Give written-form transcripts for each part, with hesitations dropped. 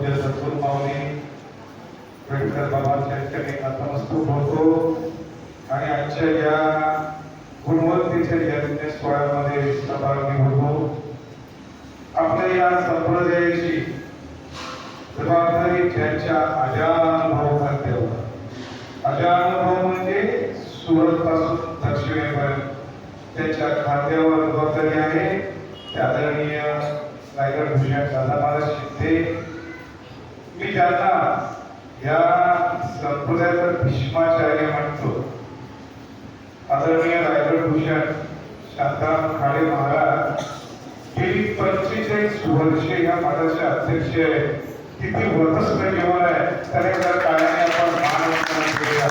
पूज्य सद्गुरू माऊली आंबेडकर बाबांच्या चरणी नतमस्तक होतो आणि आजच्या या गुणवत्तेच्या यज्ञ सोहळ्यामध्ये सहभागी होतो. आपल्या या संप्रदायाची जबाबदारी ज्यांच्या अजानुभव खात्यावर, अजानुभव म्हणजे सुरत पासून दक्षिणेपर्यंत त्यांच्या खात्यावर जबाबदारी आहे. आदरणीय रायगड भूषण दादा महाराज शिंदे, मी ज्यांना या संप्रदायाचा भीष्माचार्य म्हणतो, आदरणीय रायगड भूषण शांताराम खाडे महाराज गेली 45 वर्षे या मठाचे अध्यक्ष आहे. किती वर्चस्व जीवन आहे, त्याने काळाने आपण मान केलेला.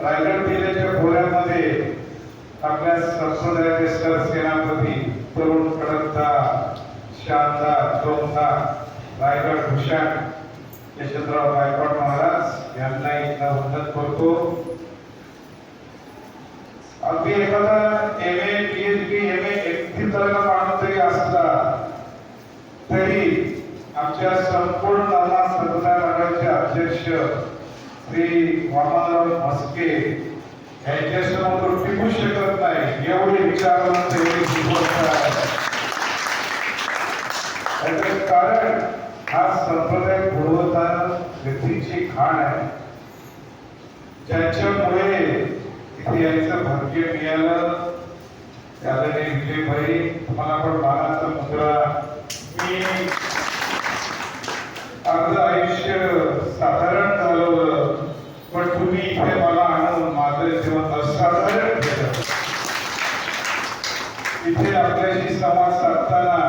रायगड किल्ल्याच्या खोऱ्यामध्ये आपल्या संप्रदायाचे सरसेनापती तरुण कडकदार शानदार जोमदार रायगड भूषण यशवंतराव गायकवाड महाराज यांना इथं वंदन करतो. अगदी एखादा MA PhD MA एकटी तराला माणूस जरी असला तरी आमच्या संपूर्ण नाना संप्रदाय मंडळाचे अध्यक्ष श्री वामनराव म्हस्के यांच्यासमोर तो टिकू शकत नाही, एवढे विचारवंत याचं कारण हा संप्रदाय गुणवत्ता व्यक्तीची खाण आहे, ज्यांच्यामुळे इथे यायचं भाग्य मिळालं. त्याने विजयभाई तुम्हाला पण मानाचा मुद्रा. मी अर्ध आयुष्य साधारण घालवलं, पण तुम्ही इथे मला आणून माझं जीवन असाधारण केलं. इथे आपल्याशी संवाद साधताना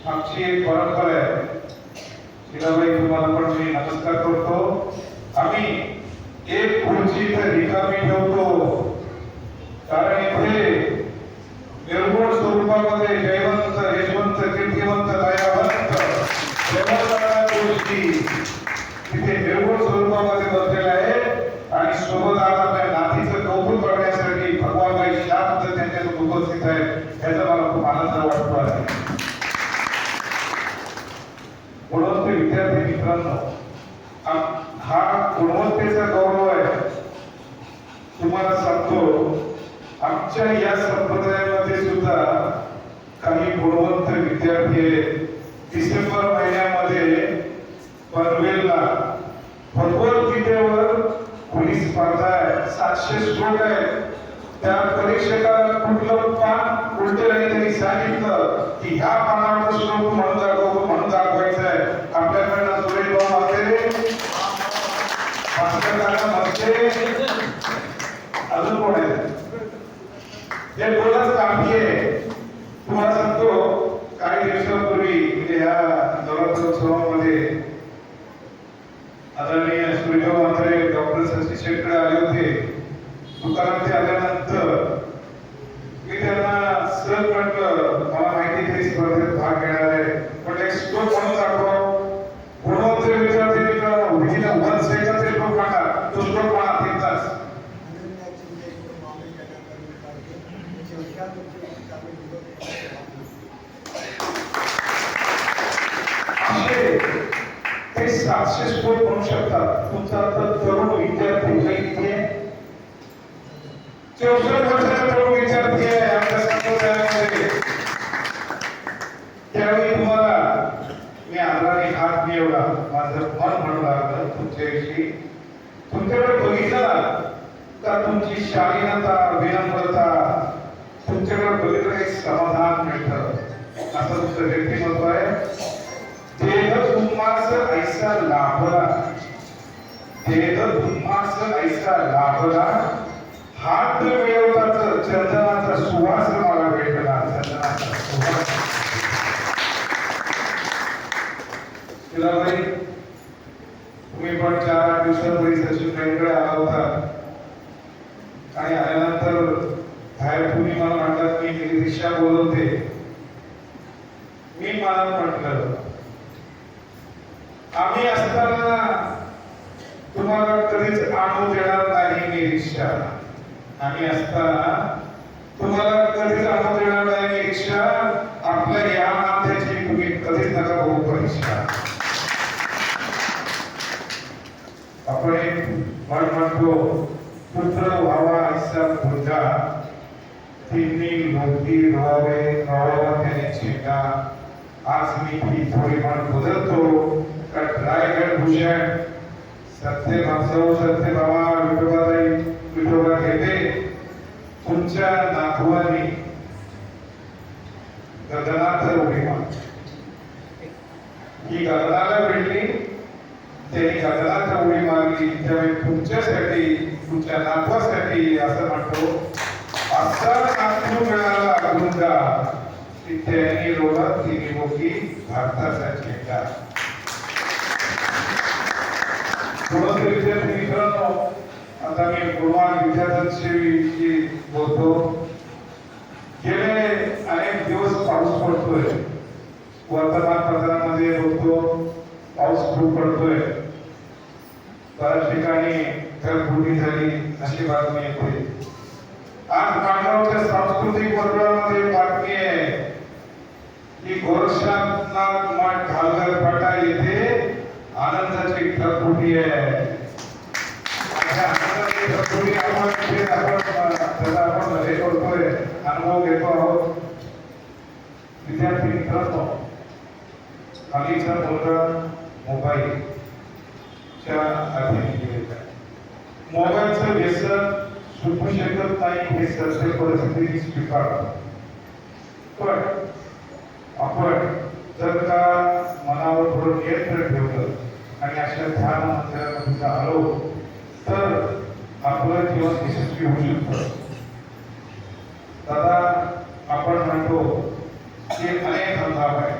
आमची एक परंपरा आहे. शिलाबाई तुम्हाला पण मी नमस्कार करतो. आम्ही एक खुर्ची इथे रिकामी ठेवतो, कारण इथे निर्गुण स्वरूपामध्ये जयवंत यशवंत कीर्तिवंत दयावंत गोष्टी तिथे निर्गुण स्वरूपामध्ये बसलेल्या आहेत. आणि सोबत आज आपल्या नातीचं कौतुक करण्यासाठी भगवान काही शांत त्यांच्यात उपस्थित आहेत, याचा मला खूप आनंद वाटतो आहे. गुणवंत विद्यार्थी मित्रांनो, हा गुणवत्तेचा गौरव आहे. तुम्हाला सांगतो, आमच्या या संप्रदायामध्ये सुद्धा काही गुणवंत विद्यार्थी आहेत. डिसेंबर महिन्यामध्ये पनवेलला भगवद्गीतेवर खुली स्पर्धा आहे. 700 श्लोक आहेत. त्या परीक्षकाला कुठलं पान उलट नाही त्यांनी सांगितलं की ह्या पानाचा श्लोक म्हणून दाखवायचा आहे. आपल्याकडनं सुरेश भाऊ असलेले अजून कोण आहे जे बोलत काफी आहे. तुम्हाला सांगतो, काही दिवसांपूर्वी या नवरात्रोत्सवामध्ये आदरणीय सूर्यभाऊ म्हात्रे डॉक्टर शशी शेट्टी आले होते. दुकानात आल्यानंतर मी त्यांना सहज म्हटलं, मला माहिती आहे स्पर्धेत भाग घेणार आहे, पण एक श्लोक म्हणून दाखव. गुणवंत विद्यार्थी मित्रांनो, विधीला 1 सेकंद श्लोक म्हणा, तो श्लोक म्हणा 3 तास. ते 700 श्लोक म्हणू शकतात. तुमचा तरुण विद्यार्थी काही 64 वर्षाचा तरुण विद्यार्थी आहे आपल्या संप्रदायामध्ये. त्यावेळी तुम्हाला मी आदराने हात मिळवला, माझं मन म्हणू लागलं तुमच्याविषयी. तुमच्याकडे बघितलं का तुमची शालीनता, विनम्रता, तुमच्याकडे बघितलं एक समाधान मिळतं. असं तुमचं व्यक्तिमत्व आहे. देह तुम्हास ऐसा लाभला, देह तुम्हास ऐसा लाभला, हात मिळवताच चंदनाचा सुवास मला भेटला. चंदनाचा सुवास. शिलाबाई, तुम्ही पण 4-8 दिवसापूर्वी सचिनबाईंकडे आला होता आणि आल्यानंतर बाहेर तुम्ही मला म्हणतात मी रिक्षा बोलवते. मी मला म्हटलं, आम्ही असताना तुम्हाला कधीच आणू देणार नाही मी रिक्षा. आम्ही असताना तुम्हाला कधीच आणू देणार नाही मी रिक्षा. आपल्या या नात्याची कधीच नका बघू परीक्षा. आपण एक म्हण म्हणतो, पुत्र व्हावा ऐसा मुलगा, तिन्ही लोकी रोवे रोवा त्याने चेता. आज मी ही थोडी म्हण बदलतो, कारण रायगड भूषण सत्य भासव सत्य बाबा विठोबाताई विठोबा घेते तुमच्या नातवानी गगनात उडी मारली. ही गगनाला भिडली, त्यांनी गगनात उडी मारली. त्यावेळी तुमच्यासाठी तुमच्या नातवासाठी असं म्हणतो, असा नातू मिळाला अगुंदा की त्यांनी रोगात तिने मोठी भारताचा झेंडा. थोडंसं विद्यार्थी मित्रांनो, आता मी गुणवान विद्यार्थ्यांशी बोलतो. गेले अनेक दिवस पाऊस पडतोय, वर्तमानपत्रामध्ये बोलतो पाऊस खूप पडतोय, बऱ्याच ठिकाणी ढगफुटी झाली अशी बातमी येते. आज मानगावच्या सांस्कृतिक वर्तुळामध्ये बातमी आहे की गोरक्षनाथ मठ घालगर फाटा येथे आनंदाची ढगफुटी आहे. आपण हे करतोय, अनुभव घेतो आहोत. विद्यार्थी मित्रांनो, हल्लीचा मुलगा मोबाईलच्या अधीन गेलेला आहे. मोबाईलचं व्यसन सुटू शकत नाही हे सत्य परिस्थिती स्वीकारतो. पण आपण जर का मनावर थोडं नियंत्रण ठेवलं आणि अशा ध्यान मंदिरामध्ये आलो तर आपलं जीवन यशस्वी होऊ शकतं. दादा, आपण म्हणतो की अनेक हंगाम आहे.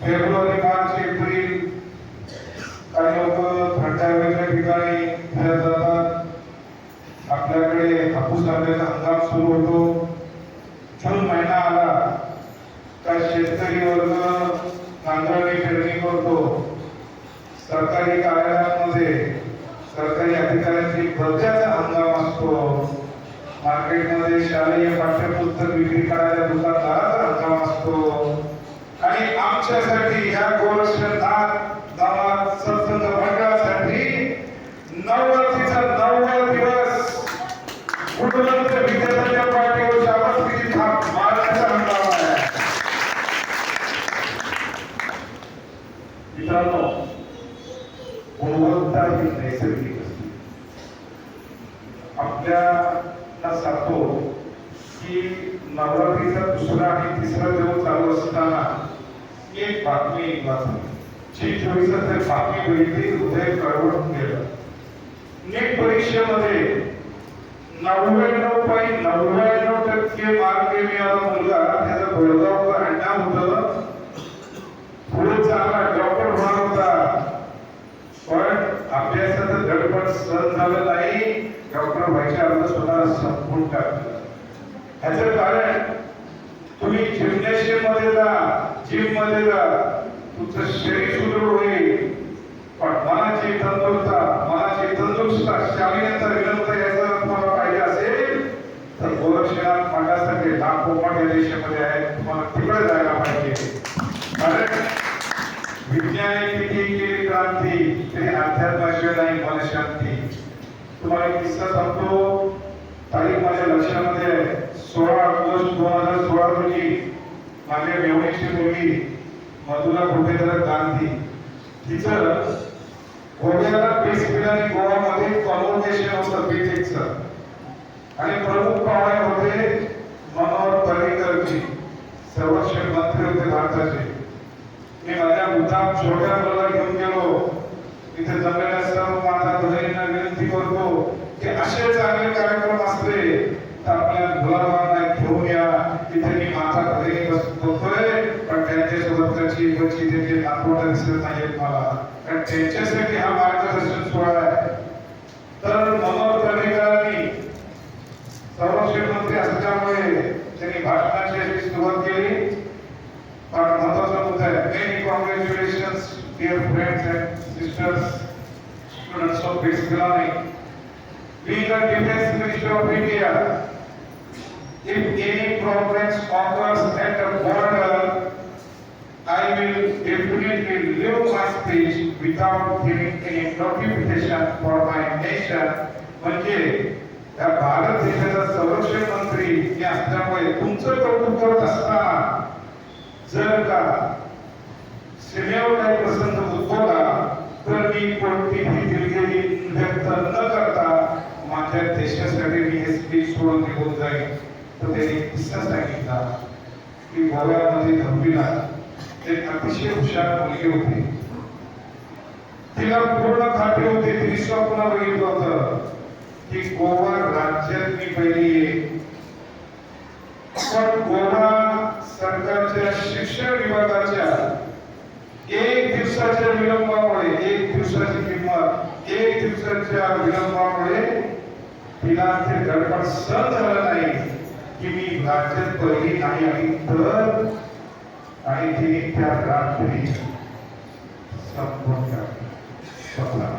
फेब्रुवारी, मार्च, एप्रिल, काही लोक थंड हवेच्या ठिकाणी फिरत जातात. आपल्याकडे हापूस लागण्याचा हंगाम सुरू होतो. जून महिना आला का शेतकरी वर्ग नांगरणी पेरणी करतो. सरकारी कार्यालयांमध्ये सरकारी अधिकाऱ्यांची भरतीचा हंगाम असतो. मार्केटमध्ये शालेय पाठ्यपुस्तक विक्री करायला दुकानदाराचा हंगाम असतो. आणि आमच्यासाठी ह्या गोरक्षनाथ गावात सत्संग मंडळासाठी नवरात्रीचा 9वा दिवस गुणवंत विद्यार्थ्यांच्या पाठीवर शाबासकीची थाप मारण्याचा हंगाम आहे. मित्रांनो, गुणवत्ता ही नैसर्गिक असते. आपल्याला सांगतो की नवरात्रीचा 2रा आणि 3रा दिवस चालू असताना एक बातमी वाचली. जी बातमी बघितली, हृदय कळवळून गेलं. नीट परीक्षेमध्ये 99.99% मार्क मिळाला मुलगा, त्याचं बेळगावकर अण्णा होतं. पुढे चांगला डॉक्टर होणार होता, पण अभ्यासाचं गडबड सहन झालं नाही. डॉक्टर व्हायच्या अगोदर स्वतः संपून टाकलं. ह्याचं कारण, तुम्ही जिम्नॅशियम मध्ये जा, जिम मध्ये जा, तुमचं शरीर सुदृढ होईल, पण मनाची तंदुरुस्ता शालीनता विनम्रता याचा तुम्हाला पाहिजे असेल तर गोरक्षनाथ मठासाठी लाखो मठ या देशामध्ये आहेत. तुम्हाला तिकडे जायला पाहिजे. कारण विज्ञाने किती केली क्रांती, तरी अध्यात्माशिवाय नाही मनशांती. तुम्हाला एक किस्सा सांगतो. तारीख माझ्या लक्षामध्ये 16 ऑगस्ट 2016 रोजी माझ्या मेवणीची मुलगी मधुरा भूपेंद्र गांधी, तिचं गोव्याला पीस मिळाली. गोवामध्ये कॉन्व्होकेशन होतं बीटेकचं, आणि प्रमुख पाहुणे होते मनोहर पर्रीकरजी, संरक्षण मंत्री होते भारताचे. मी माझ्या मुद्दाम छोट्या मुलाला घेऊन गेलो. तिथे जमलेल्या सर्व माझ्या बहिणींना विनंती करतो की असे चांगले कार्यक्रम असले तर आपल्या मुलाबाळांना घेऊन या. तिथे मी माझा घरी बसतोय, पण त्यांच्यासोबतची त्यांचे नातवंड दिसत नाहीत मला, कारण त्यांच्यासाठी हा मार्गदर्शन सोहळा आहे. तर मनोहर पर्रीकरांनी संरक्षण मंत्री असल्यामुळे त्यांनी भाषणाची सुरुवात केली. फार महत्वाचा मुद्दा आहे. Many congratulations dear friends and sisters, students of this Pilani. Being the Defense Minister of India, if any problems occurs at the border, I will without giving any notification for my nation. म्हणजे त्या भारत देशाचा संरक्षण मंत्री हे असल्यामुळे तुमचं कौतुक करत असताना जर का सीमेवर काही प्रसंग उद्भवला तर मी कोणतीही दिलगिरी व्यक्त न करता माझ्या देशासाठी मी हे स्पीच सोडून निघून जाईल. तर त्यांनी किस्सा सांगितला की गोव्यामध्ये धमवीला एक अतिशय हुशार मुलगी होती. तिला पूर्ण खात्री होती, तिने स्वप्न बघितलं होतं की गोवा राज्यात मी पहिली येईल. पण गोवा सरकारच्या शिक्षण विभागाच्या एक दिवसाच्या विलंबामुळे, एक दिवसाची किंमत, एक दिवसाच्या विलंबामुळे तिला ते गडबड सहन झालं नाही की मी राज्यात पहिली नाही आली तर, आणि तिने त्या रात्री संपूर्ण टाकला.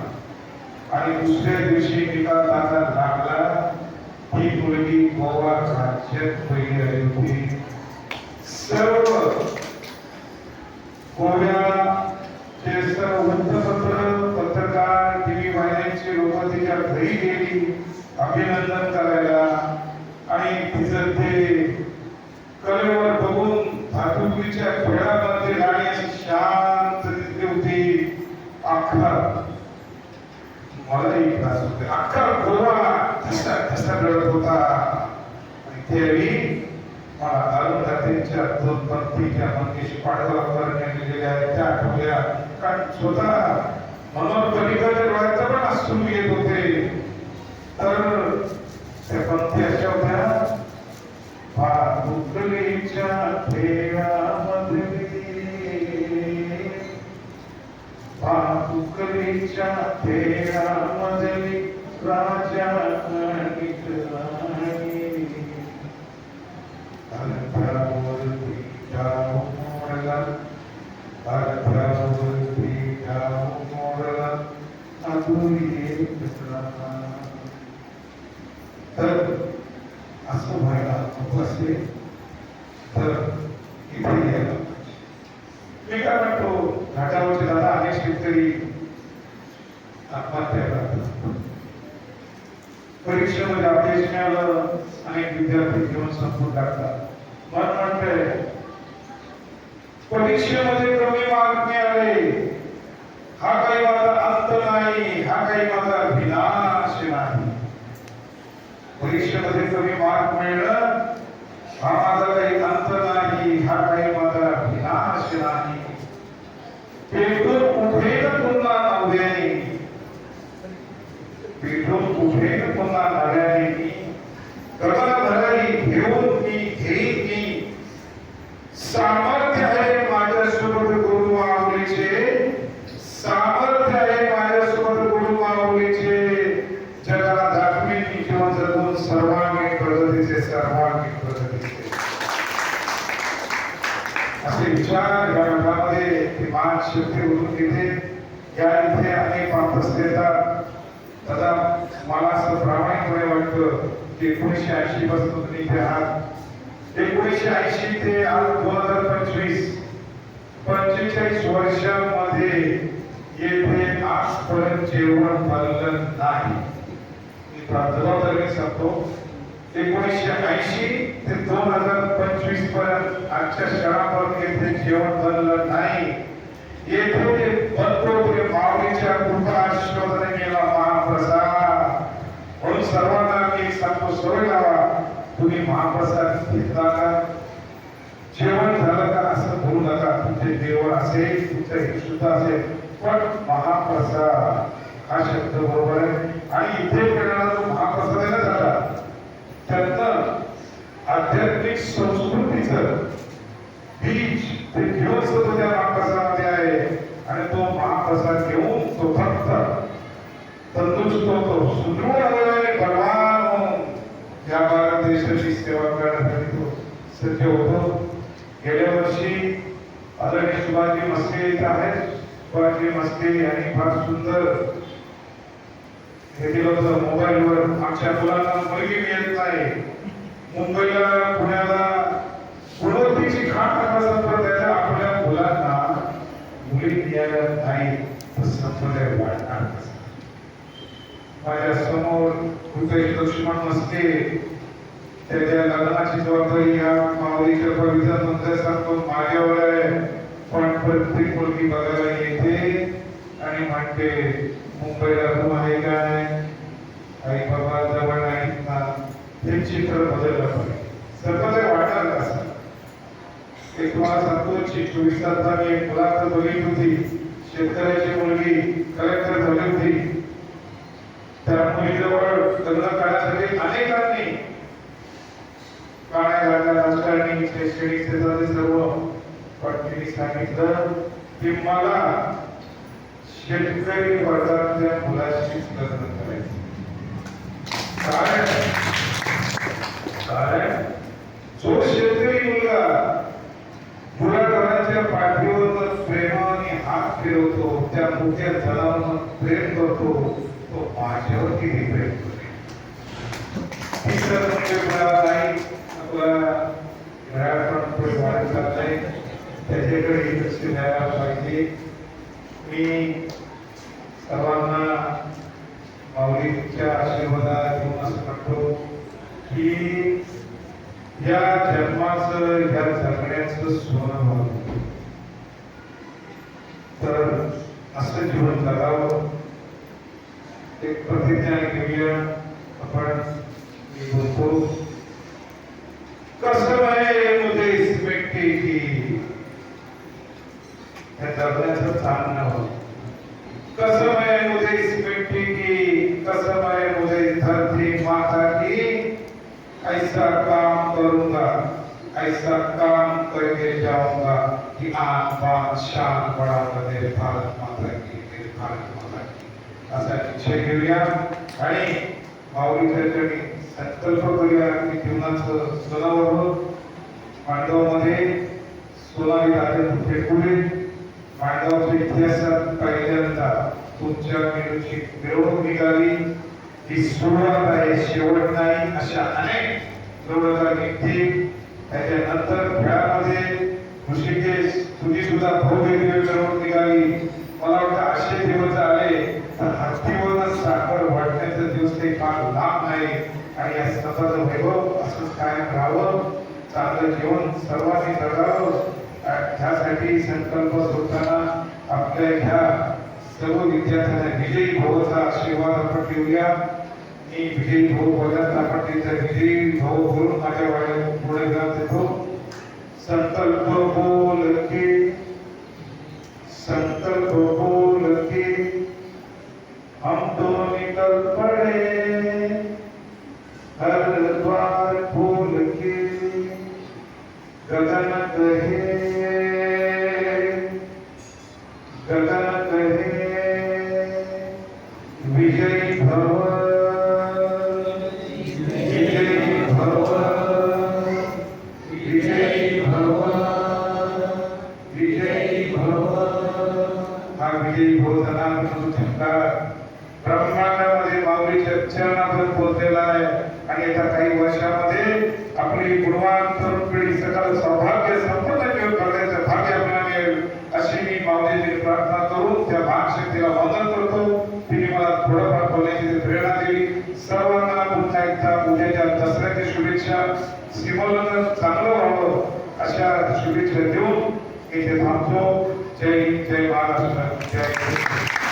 आणि दुसऱ्या दिवशी निकाल लागला, ही मुलगी गोवा राज्यात पहिली आली होती. सर्व गोव्याचे सर्व वृत्तपत्र, पत्रकार, टीव्ही वाहिन्यांची लोक तिच्या घरी गेली अभिनंदन करायला. आणि तिचं ते कलेवर बघून भातुकलीच्या खेळामध्ये राणी अशी शांत दिसली होती. अख्खा मलाही त्रास होते, अख्खा गोवा ठसा ठसा रडत होता. आणि त्यावेळी मला अरुंधतीच्या दोन पंक्तीच्या मंगेशी पाडवा करण्यात गेलेल्या आहेत त्या आठवल्या. कारण स्वतः मनोहर पर्रिकरच्या डोळ्यात पण अश्रू येत होते. तर त्या पंक्ती अशा होत्या, भातुकलीच्या खेळामध्ये, भातुकलीच्या खेळामध्ये राजा भारतावरती जाऊ मोडला, भारतावरती जाऊ मोडला, अधुरी एकला. तर असं व्हायला नको असेल तर इथे यायला. मी काय म्हणतो, घाटावरचे दादा अनेक शेतकरी आत्महत्या करतात. परीक्षेमध्ये अपयश मिळालं, अनेक विद्यार्थी जीवन संपून टाकतात. मन म्हणतंय परीक्षेमध्ये कमी मार्क मिळाले हा काही माझा अंत नाही, हा काही माझा विनाश नाही. परीक्षेमध्ये कमी मार्क मिळणं हा माझा काही अंत नाही, हा काही माझा विनाश नाही. पेटून उठेल पुन्हा नव्याने, पेटून उठेल पुन्हा नव्याने, गगन भरारी घेऊन मी घेईन मी. सामर्थ्य आहे माझ्यासोबत गुरु माऊलीचे, सामर्थ्य आहे माझ्यासोबत गुरु माऊलीचे. जगाला दाखवीन मी जीवन जगून सर्वांगीण प्रगतीचे, सर्वांगीण प्रगतीचे. असे विचार या मठामध्ये ती मान शक्ती उरून घेते. या इथे अनेक माणसं येतात. दादा मला असं प्रामाणिकपणे वाटतं की 1980 पासून तुम्ही इथे आहात. 1980 ते आज 2025 45 वर्षांमध्ये येथे आजपर्यंत जेवण बनलं नाही. मी जबाबदारीने सांगतो, 1980 ते 2025 पर्यंत आजच्या क्षणापर्यंत येथे जेवण बनलं नाही. येथे बनतो ते माऊलीच्या कृपा आशीर्वादाने गेला महाप्रसाद. म्हणून सर्वांना मी सांगतो, सवय लावा, तुम्ही महाप्रसाद घेतला का, जेवण झालं का असं बोलू नका. तुमचे जेवण असेल, तुमचं हे सुद्धा असेल, पण महाप्रसाद हा शब्द बरोबर आहे. आणि इथे मिळणारा जो महाप्रसाद आहे ना दादा, त्यातनं आध्यात्मिक संस्कृतीचं बीज ते घेऊन सुद्धा त्या महाप्रसादामध्ये आहे. आणि तो महाप्रसाद घेऊन तो फक्त तंदुरुस्त होतो, सुदृढ आणि बलवान होऊन या भारत देशाची सेवा करण्यासाठी तो सज्ज होतो. गेल्या वर्षी आदरणीय सुभाषजी मस्के इथे आहेत. सुभाषजी मस्के यांनी फार सुंदर हे दिलं होतं मोबाईलवर. आमच्या मुलांना मुलगी मिळत नाही, मुंबईला पुण्याला गुणवत्तेची खाण टाकायचं, तर त्याच्या आपल्या मुलांना मुली मिळाल्या नाही. समोर कुठेही लक्ष्मण नसते, त्याच्या लग्नाची जबाबदारी या माऊलीच्या पवित्र मंदिरासारखं माझ्यावर आहे. पण प्रत्येक मुलगी बघायला येते आणि म्हणते मुंबईला तू आहे काय, आई बाबा जवळ नाहीत ना. हे चित्र बदललं पाहिजे. सर्वच वाटणार कसं एक तुम्हाला सांगतो, 24 तासात मी एक मुलाखत बघितली होती. शेतकऱ्याची मुलगी कलेक्टर झाली होती. त्या मुलीजवळ लग्न करण्यासाठी अनेकांनी काळ्या घातल्या, राजकारणी, शैक्षणिक क्षेत्रातील सर्व. पण तिने सांगितलं की मला शेतकरी वर्गातल्या मुलाशीच लग्न करायचं. कारण जो शेतकरी मुलगा मुलाच्या पाठीवर प्रेमाने हात फिरवतो, त्या मोठ्या जनावर प्रेम करतो, तो माझ्यावर किती प्रेम करेल. म्हणजे मला नाही आपला नाही, त्याच्याकडे लक्ष द्यायला पाहिजे. मी सर्वांना माऊलीच्या आशीर्वादात घेऊन असं म्हणतो की या जन्माचं, या जगण्याचं सोनं व्हावं, तर असं जीवन जगावं. एक प्रतिज्ञा घेऊया आपण. मी बोलतो, कसम है मुझे इस मिट्टी की, या जगण्याचं चांगलं व्हावं. कसम है मुझे इस मिट्टी की, कसम है मुझे इस धरती माता की, ऐसा काम करूंगा, ऐसा काम करके जाऊंगा कि आन बान शान बढ़ाऊंगा मेरे भारत माता की, मेरे भारत माता की. असा निश्चय घेऊया आणि माऊलीच्या चरणी संकल्प करूया की जीवनाचं सोनावं. मांडवामध्ये सोनाली राजे फेकुले, मांडवाच्या इतिहासात पहिल्यांदा तुमच्या मेळूची मिरवणूक निघाली. ही सुरुवात आहे, शेवट नाही. अशा अनेक मिरवणुका निघतील. त्याच्यानंतर खेळामध्ये ऋषिकेश तुझी सुद्धा भव्य मिरवणूक निघाली. मला वाटतं असे दिवस आले तर हत्तीवर साखर वाटण्याचा दिवस काही फार लांब नाही. आणि या सणाचं वैभव असंच कायम राहावं, चांगलं जीवन सर्वांनी जगावं. त्यासाठी संकल्प सोडताना आपल्या ह्या सर्व विद्यार्थ्यांना विजयी भाऊचा आशीर्वाद आपण देऊया. मी विजयी भाऊ बोलत आपण त्यांचा विजयी भाऊ बोलून माझ्या वाड्याला पुढे जात येतो. संकल्प बोल के, संकल्प बोल के हम तो निकल पड़े, हर द्वार खोल के गगन कहे, गगन कहे विजयी भव, विजयी भव, विजयी भव, विजयी भव. हा विजयी भवचा नाम झंकार ब्रह्मांडामध्ये माऊलीच्या चरणावर पोहोचलेला आहे. आणि येत्या काही वर्षामध्ये आपली गुणवान तरुण पिढी सकल सौभाग्य संपन्न जीवन करण्याचं भाग्य आपल्याला मिळेल अशी मी माऊलीची प्रार्थना करून त्या भागशक्तीला वंदन करतो. तिने मला थोडंफार बोलण्याची प्रेरणा दिली. सर्वांना पुन्हा एकदा उद्याच्या दसऱ्याच्या शुभेच्छा. श्रीमंत चांगलं व्हावं अशा शुभेच्छा देऊन इथे थांबतो. जय हिंद, जय महाराष्ट्र, जय